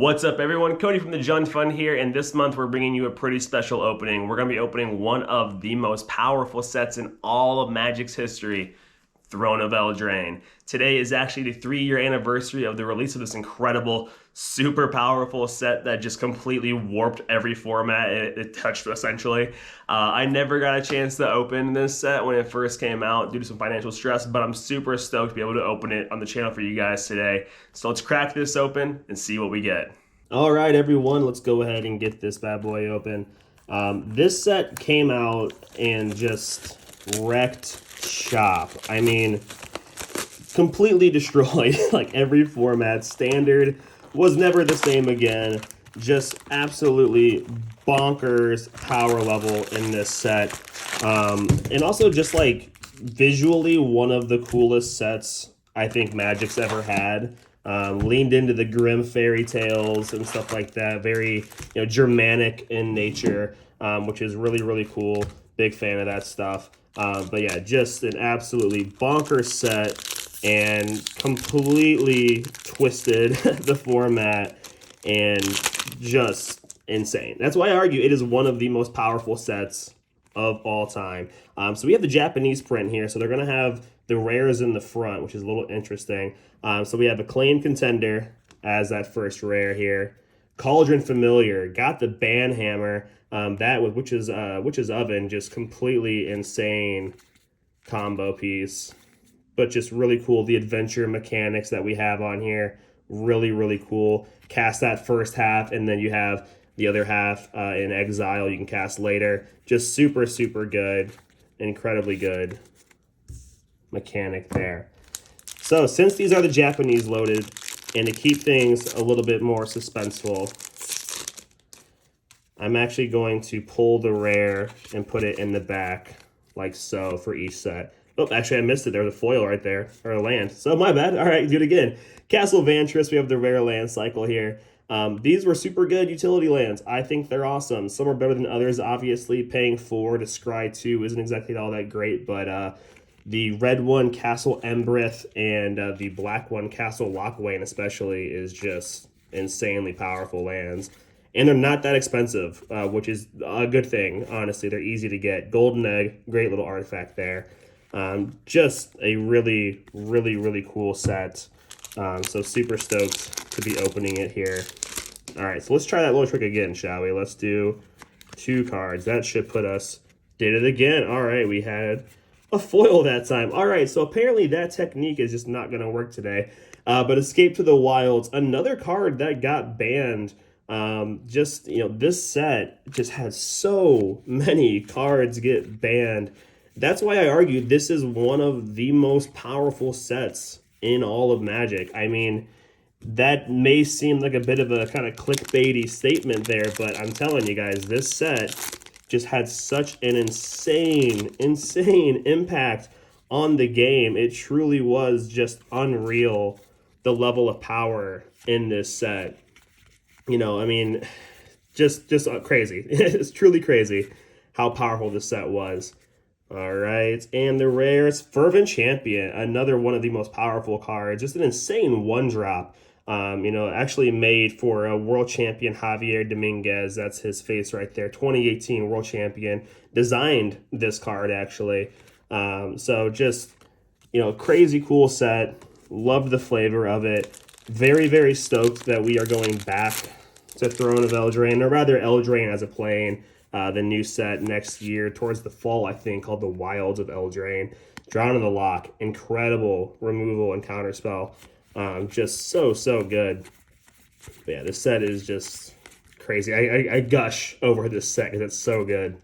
What's up, everyone? Cody from TheJundFund here, and this month we're bringing you a pretty special opening. We're going to be opening one of the most powerful sets in all of Magic's history, Throne of Eldraine. Today is actually the 3-year anniversary of the release of this incredible, super powerful set that just completely warped every format it touched, essentially. I never got a chance to open this set when it first came out due to some financial stress, but I'm super stoked to be able to open it on the channel for you guys today. So let's crack this open and see what we get. All right, everyone, let's go ahead and get this bad boy open. This set came out and just wrecked shop. I mean, completely destroyed like every format. Standard was never the same again. Just absolutely bonkers power level in this set. And also just like visually one of the coolest sets I think Magic's ever had. Leaned into the grim fairy tales and stuff like that. Very, Germanic in nature, which is really, really cool. Big fan of that stuff. But yeah, just an absolutely bonkers set and completely twisted the format and just insane. That's why I argue it is one of the most powerful sets of all time. So we have the Japanese print here. So they're going to have the rares in the front, which is a little interesting. So we have Acclaimed Contender as that first rare here. Cauldron Familiar, got the Banhammer, that with Witch's Oven, just completely insane combo piece. But just really cool. The adventure mechanics that we have on here, really, really cool. Cast that first half, and then you have the other half in exile you can cast later. Just super, super good. Incredibly good mechanic there. So since these are the Japanese loaded, and to keep things a little bit more suspenseful, I'm actually going to pull the rare and put it in the back like so for each set. Oh, actually I missed it. There was a foil right there, or a land. So my bad. All right, do it again. Castle Vantress, we have the rare land cycle here. These were super good utility lands. I think they're awesome. Some are better than others. Obviously, paying 4 to scry 2 isn't exactly all that great, but the red one, Castle Embrith, and the black one, Castle Lockwain especially, is just insanely powerful lands. And they're not that expensive, which is a good thing, honestly. They're easy to get. Golden Egg, great little artifact there. Just a really, really, really cool set. So super stoked to be opening it here. All right, so let's try that little trick again, shall we? Let's do 2 cards. That should put us... Did it again. All right, we had a foil that time. All right, so apparently that technique is just not going to work today. But Escape to the Wilds, another card that got banned. This set just has so many cards get banned. That's why I argue this is one of the most powerful sets in all of Magic. I mean, that may seem like a bit of a kind of clickbaity statement there, but I'm telling you guys, this set just had such an insane impact on the game. It truly was just unreal, the level of power in this set. I mean, just crazy. It's truly crazy how powerful this set was. All right, and the rares, Fervent Champion, another one of the most powerful cards. Just an insane 1-drop. Actually made for a world champion, Javier Dominguez. That's his face right there. 2018 world champion. Designed this card, actually. So just, crazy cool set. Loved the flavor of it. Very, very stoked that we are going back to Throne of Eldraine, or rather Eldraine as a plane. The new set next year, towards the fall, I think, called the Wilds of Eldraine. Drown in the Lock. Incredible removal and counterspell. Just so good. But yeah, this set is just crazy. I gush over this set because it's so good.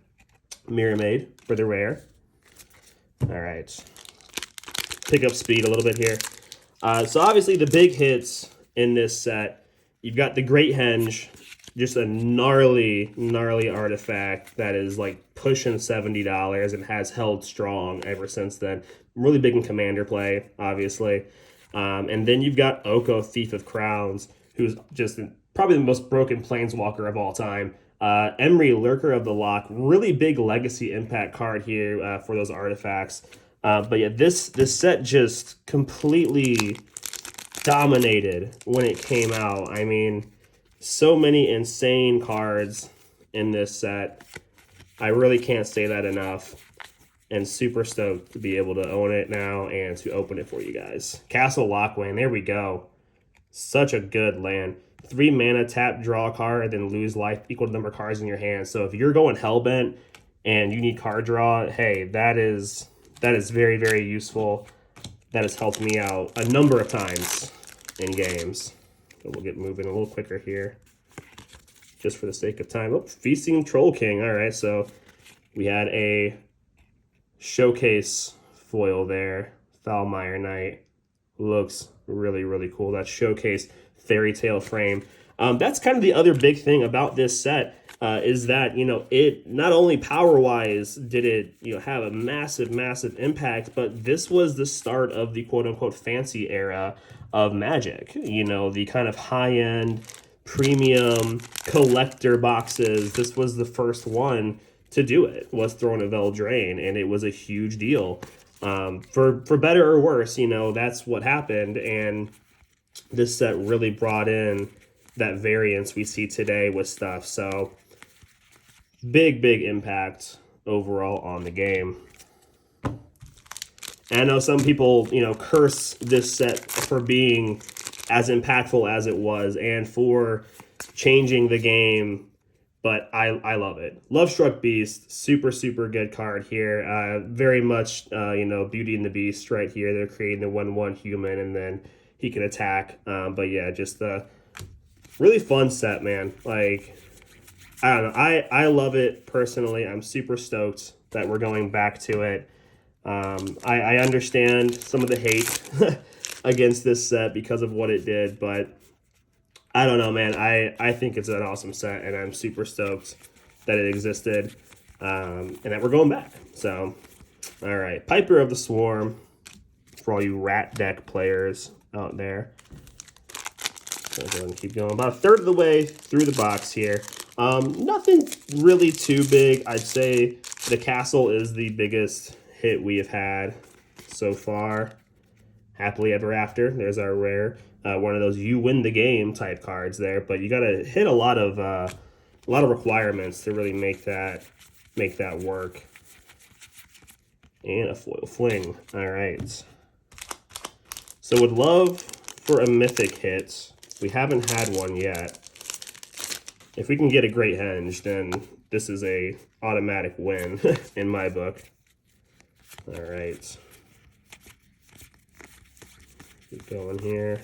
Mirror Maid for the rare. All right. Pick up speed a little bit here. So obviously the big hits in this set, you've got the Great Henge, just a gnarly artifact that is like pushing $70 and has held strong ever since then. Really big in commander play, obviously. And then you've got Oko, Thief of Crowns, who's just probably the most broken planeswalker of all time. Emry, Lurker of the Lock, really big legacy impact card here for those artifacts. But yeah, this set just completely dominated when it came out. I mean, So many insane cards in this set. I really can't say that enough. And super stoked to be able to own it now and to open it for you guys. Castle Lockwane, there we go. Such a good land. 3 mana, tap, draw a card, then lose life equal to the number of cards in your hand. So if you're going Hellbent and you need card draw, hey, that is very, very useful. That has helped me out a number of times in games. So we'll get moving a little quicker here, just for the sake of time. Oh, Feasting Troll King. All right, so we had a showcase foil there. Foulmire Knight. Looks really, really cool. That showcase fairy tale frame. That's kind of the other big thing about this set, is that, you know, it not only power-wise did it, you know, have a massive, massive impact, but this was the start of the quote-unquote fancy era of Magic. You know, the kind of high-end, premium collector boxes. This was the first one to do it, was Throne of Eldraine, and it was a huge deal. For better or worse, you know, that's what happened, and this set really brought in that variance we see today with stuff. So big impact overall on the game. And I know some people, you know, curse this set for being as impactful as it was and for changing the game, but I love it. Lovestruck Beast, super good card here. Very much, you know, Beauty and the Beast right here. They're creating the 1/1 human, and then he can attack. But yeah, just a really fun set, man. Like, I don't know. I love it personally. I'm super stoked that we're going back to it. I understand some of the hate against this set because of what it did, but I don't know, man. I think it's an awesome set, and I'm super stoked that it existed, and that we're going back. So, all right. Piper of the Swarm for all you rat deck players out there. So go ahead and keep going. About a third of the way through the box here. Nothing really too big. I'd say the castle is the biggest hit we have had so far. Happily Ever After. There's our rare. One of those you win the game type cards there, but you got to hit a lot of requirements to really make that work. And a foil fling. All right. So would love for a mythic hit. We haven't had one yet. If we can get a Great Henge, then this is a automatic win in my book. All right. Keep going here.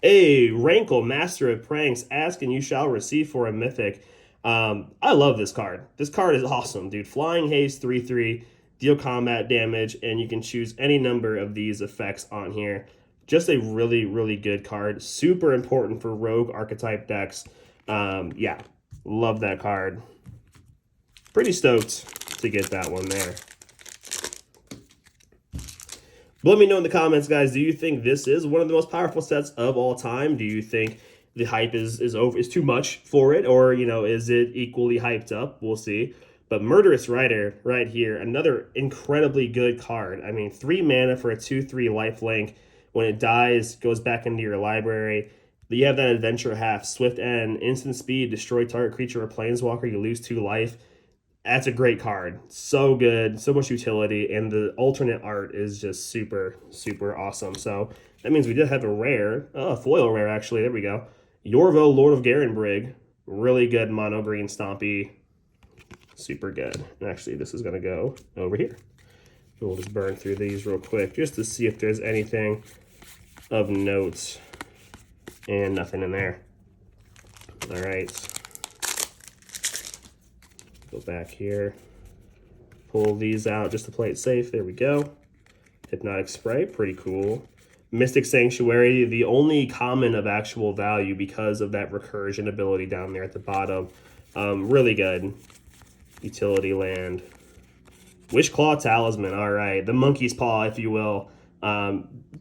Hey, Rankle, Master of Pranks, ask and you shall receive for a mythic. I love this card. This card is awesome, dude. Flying Haste, 3/3, deal combat damage, and you can choose any number of these effects on here. Just a really good card. Super important for rogue archetype decks. Yeah, love that card. Pretty stoked to get that one there. But let me know in the comments, guys, do you think this is one of the most powerful sets of all time? Do you think the hype is too much for it, or, you know, is it equally hyped up? We'll see. But Murderous Rider right here, another incredibly good card. I mean, 3 mana for a 2/3 lifelink. When it dies, goes back into your library. You have that adventure half, Swift End, instant speed, destroy target creature or planeswalker, you lose 2 life. That's a great card. So good, so much utility, and the alternate art is just super awesome. So that means we did have a rare, a foil rare actually, there we go. Yorvo, Lord of Garenbrig, really good mono green stompy, super good. And actually, this is gonna go over here. We'll just burn through these real quick just to see if there's anything of note, and nothing in there. All right. Go back here, pull these out just to play it safe. There we go. Hypnotic Spray, pretty cool. Mystic Sanctuary, the only common of actual value because of that recursion ability down there at the bottom. Really good. Utility land. Wishclaw Talisman, all right. The Monkey's Paw, if you will.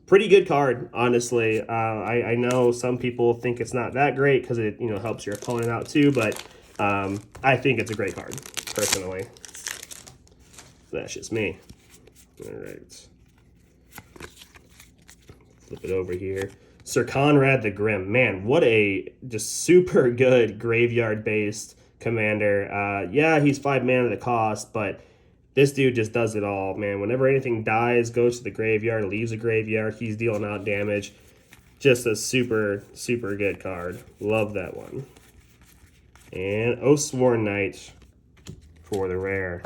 Pretty good card, honestly. I know some people think it's not that great because it, you know, helps your opponent out too, but I think it's a great card, personally. That's just me. All right. Flip it over here. Sir Conrad the Grim. Man, what a just super good graveyard-based commander. Yeah, he's 5 mana the cost, but this dude just does it all, man. Whenever anything dies, goes to the graveyard, leaves a graveyard, he's dealing out damage. Just a super, super good card. Love that one. And Oathsworn Knight for the rare.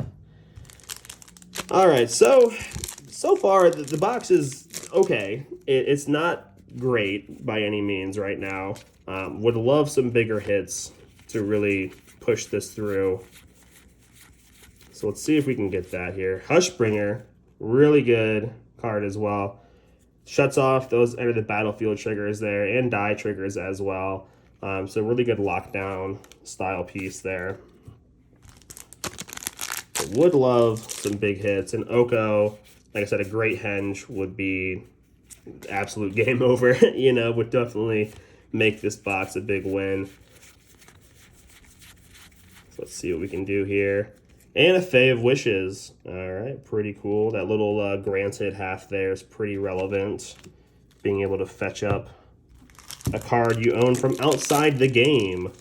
All right, so far the box is okay. It's not great by any means right now. Would love some bigger hits to really push this through. So let's see if we can get that here. Hushbringer, really good card as well. Shuts off those enter the battlefield triggers there and die triggers as well. So really good lockdown style piece there. Would love some big hits. And Oko, like I said, a great henge would be absolute game over. You know, would definitely make this box a big win. So let's see what we can do here. And a Fae of Wishes. All right, pretty cool. That little granted half there is pretty relevant. Being able to fetch up a card you own from outside the game.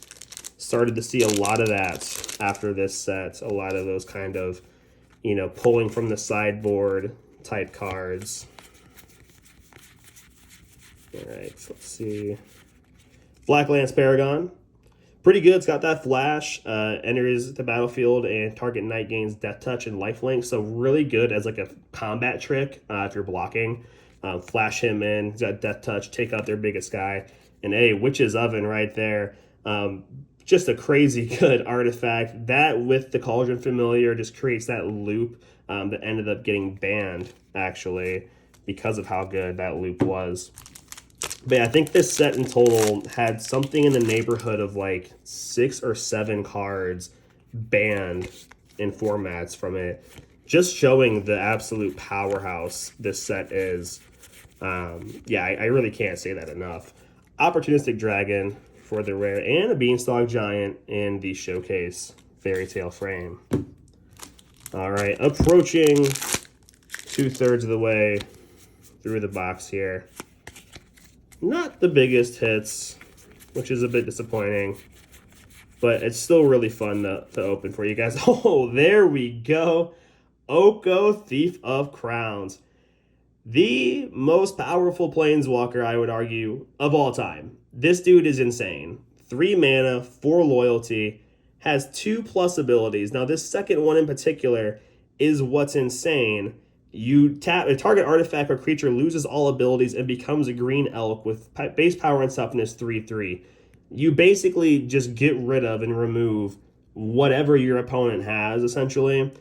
Started to see a lot of that after this set. A lot of those kind of, you know, pulling from the sideboard type cards. All right, so let's see. Blacklands Paragon. Pretty good. It's got that flash, enters the battlefield, and target knight gains death touch and lifelink. So really good as like a combat trick if you're blocking. Flash him in. He's got death touch. Take out their biggest guy. And a Witch's Oven right there. Just a crazy good artifact. That with the Cauldron Familiar just creates that loop that ended up getting banned actually because of how good that loop was. But yeah, I think this set in total had something in the neighborhood of like 6 or 7 cards banned in formats from it. Just showing the absolute powerhouse this set is. Yeah, I really can't say that enough. Opportunistic Dragon for the rare, and a Beanstalk Giant in the Showcase Fairy Tale frame. All right, approaching 2/3 of the way through the box here. Not the biggest hits, which is a bit disappointing, but it's still really fun to open for you guys. Oh, there we go. Oko, Thief of Crowns. The most powerful Planeswalker, I would argue, of all time. This dude is insane. 3 mana, 4 loyalty, has 2+ abilities. Now, this second one in particular is what's insane. You tap a target artifact or creature loses all abilities and becomes a green elk with base power and toughness 3/3. You basically just get rid of and remove whatever your opponent has, essentially, and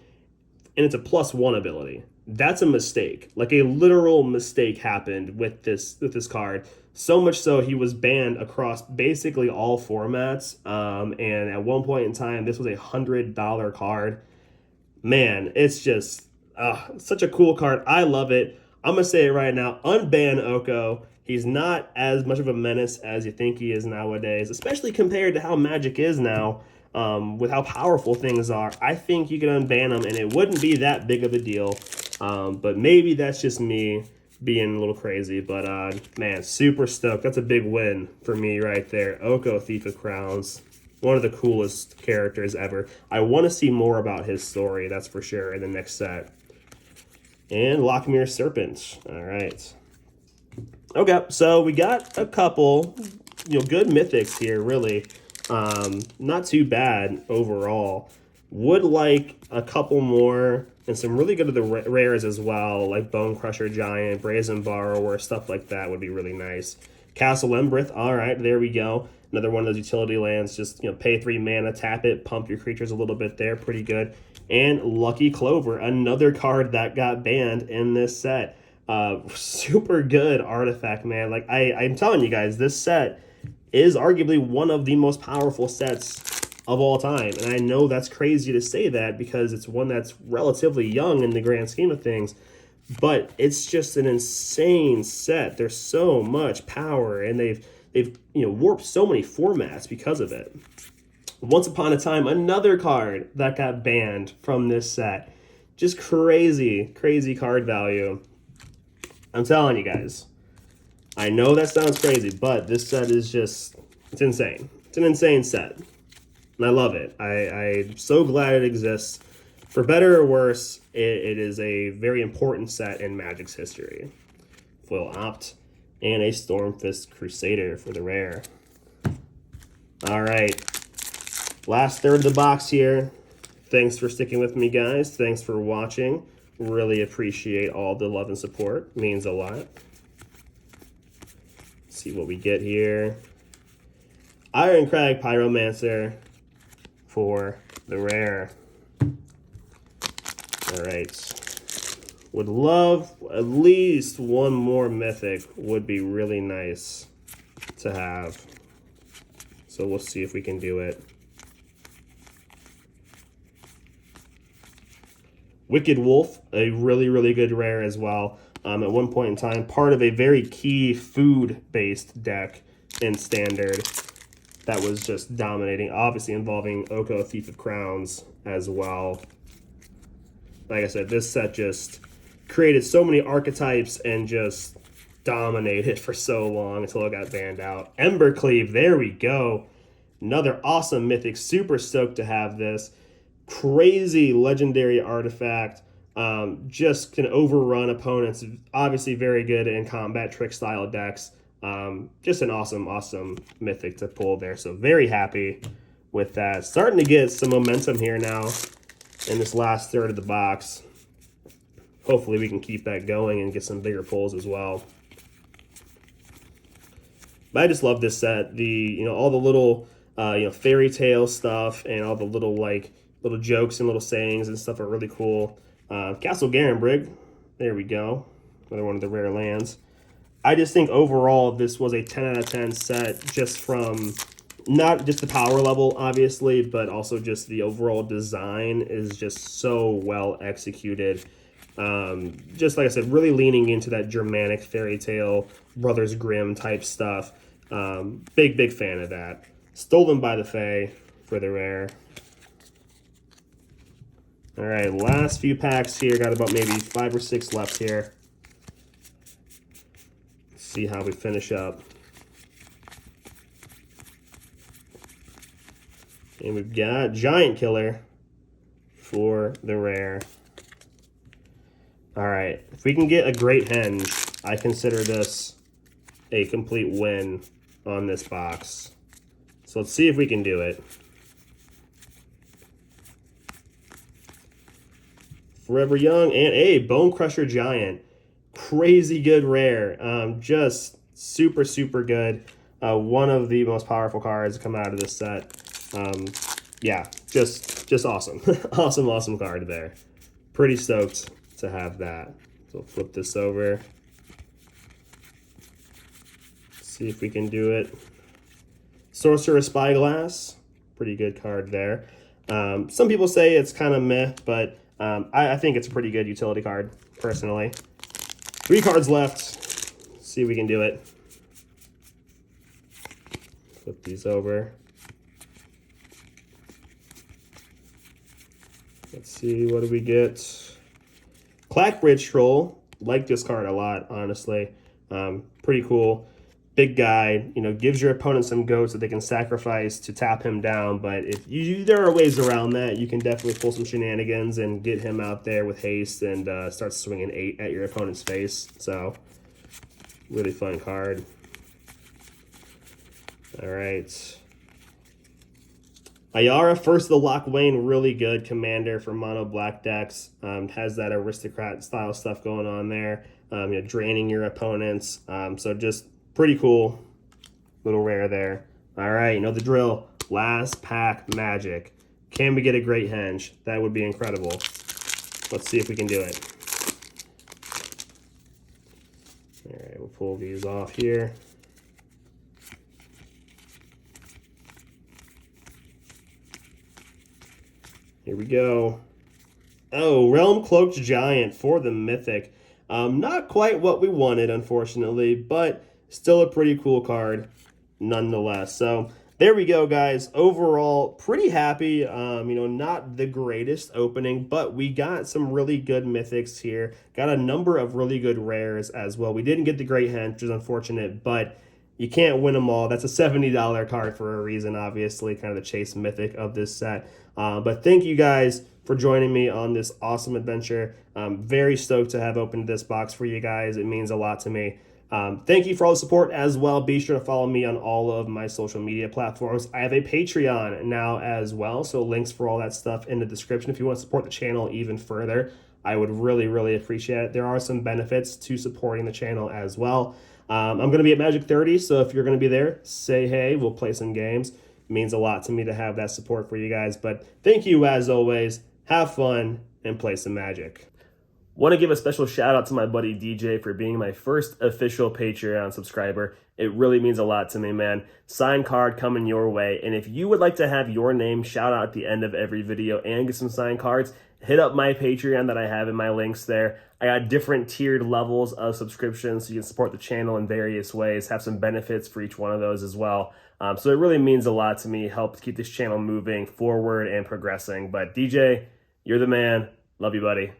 it's a +1 ability. That's a mistake. Like a literal mistake happened with this card. So much so he was banned across basically all formats. And at one point in time, this was a $100 card. Man, it's just such a cool card. I love it. I'm going to say it right now. Unban Oko. He's not as much of a menace as you think he is nowadays, especially compared to how Magic is now, with how powerful things are. I think you can unban him, and it wouldn't be that big of a deal. But maybe that's just me being a little crazy. But, man, super stoked. That's a big win for me right there. Oko, Thief of Crowns. One of the coolest characters ever. I want to see more about his story, that's for sure, in the next set. And Lochmere Serpent. All right. Okay, so we got a couple, good mythics here, really. Not too bad overall. Would like a couple more and some really good of the rares as well, like Bone Crusher Giant, Brazen Borrower, stuff like that would be really nice. Castle Embrith, all right, there we go. Another one of those utility lands, just pay 3 mana, tap it, pump your creatures a little bit there, pretty good. And Lucky Clover, another card that got banned in this set. Super good artifact, man. Like I'm telling you guys, this set is arguably one of the most powerful sets of all time. And I know that's crazy to say that because it's one that's relatively young in the grand scheme of things. But it's just an insane set. There's so much power, and they've warped so many formats because of it. Once Upon a Time, another card that got banned from this set. Just crazy, crazy card value. I'm telling you guys. I know that sounds crazy, but this set is just, it's insane. It's an insane set. And I love it. I'm so glad it exists. For better or worse, it is a very important set in Magic's history. Foil Opt and a Stormfist Crusader for the rare. All right. Last third of the box here. Thanks for sticking with me, guys. Thanks for watching. Really appreciate all the love and support. Means a lot. See what we get here. Ironcrag Pyromancer for the rare. All right. Would love at least one more mythic. Would be really nice to have. So we'll see if we can do it. Wicked Wolf, a really, really good rare as well. At one point in time, part of a very key food-based deck in Standard that was just dominating, obviously involving Oko, Thief of Crowns as well. Like I said, this set just created so many archetypes and just dominated for so long until it got banned out. Embercleave, there we go. Another awesome mythic. Super stoked to have this. Crazy legendary artifact. Just can overrun opponents. Obviously very good in combat trick style decks. Just an awesome mythic to pull there. So very happy with that. Starting to get some momentum here now in this last third of the box. Hopefully we can keep that going and get some bigger pulls as well. But I just love this set. All the little fairy tale stuff and all the little little jokes and little sayings and stuff are really cool. Castle Garenbrig, there we go. Another one of the rare lands. I just think overall this was a 10 out of 10 set, just from not just the power level, obviously, but also just the overall design is just so well executed. Just like I said, really leaning into that Germanic fairy tale, Brothers Grimm type stuff. Big fan of that. Stolen by the Fae for the rare. All right, last few packs here. Got about maybe 5 or 6 left here. Let's see how we finish up. And we've got Giant Killer for the rare. All right, if we can get a Great Henge, I consider this a complete win on this box. So let's see if we can do it. Forever Young and a Bone Crusher Giant. Crazy good rare. Just super good. One of the most powerful cards to come out of this set. Yeah, just awesome. awesome card there. Pretty stoked to have that. So flip this over. See if we can do it. Sorcerer Spyglass. Pretty good card there. Some people say it's kind of meh, but I think it's a pretty good utility card, personally. 3 cards left. Let's see if we can do it. Flip these over. Let's see, what do we get? Clackbridge Troll. Like this card a lot, honestly. Pretty cool. Big guy, gives your opponent some goats that they can sacrifice to tap him down. But there are ways around that. You can definitely pull some shenanigans and get him out there with haste and start swinging 8 at your opponent's face. So, really fun card. All right. Ayara, First of the Lockwayne, really good commander for mono black decks. Has that aristocrat style stuff going on there. Draining your opponents. So just pretty cool little rare there. All right, you know the drill. Last pack Magic. Can we get a Great Henge? That would be incredible. Let's see if we can do it. All right, we'll pull these off here. Here we go. Oh, Realm Cloaked Giant for the Mythic. Not quite what we wanted, unfortunately, but still a pretty cool card nonetheless. So there we go, guys. Overall, pretty happy. Not the greatest opening, but we got some really good mythics here. Got a number of really good rares as well. We didn't get the Great Henge, which is unfortunate, but you can't win them all. That's a $70 card for a reason, obviously, kind of the chase mythic of this set. But thank you guys for joining me on this awesome adventure. I'm very stoked to have opened this box for you guys. It means a lot to me. Thank you for all the support as well. Be sure to follow me on all of my social media platforms. I have a Patreon now as well, so links for all that stuff in the description if you want to support the channel even further. I would really, really appreciate it. There are some benefits to supporting the channel as well. I'm going to be at Magic 30, so if you're going to be there, say hey, we'll play some games. It means a lot to me to have that support for you guys. But thank you as always. Have fun and play some Magic. Want to give a special shout out to my buddy DJ for being my first official Patreon subscriber. It really means a lot to me, man. Signed card coming your way. And if you would like to have your name shout out at the end of every video and get some signed cards, hit up my Patreon that I have in my links there. I got different tiered levels of subscriptions so you can support the channel in various ways, have some benefits for each one of those as well. So it really means a lot to me, helps keep this channel moving forward and progressing. But DJ, you're the man. Love you, buddy.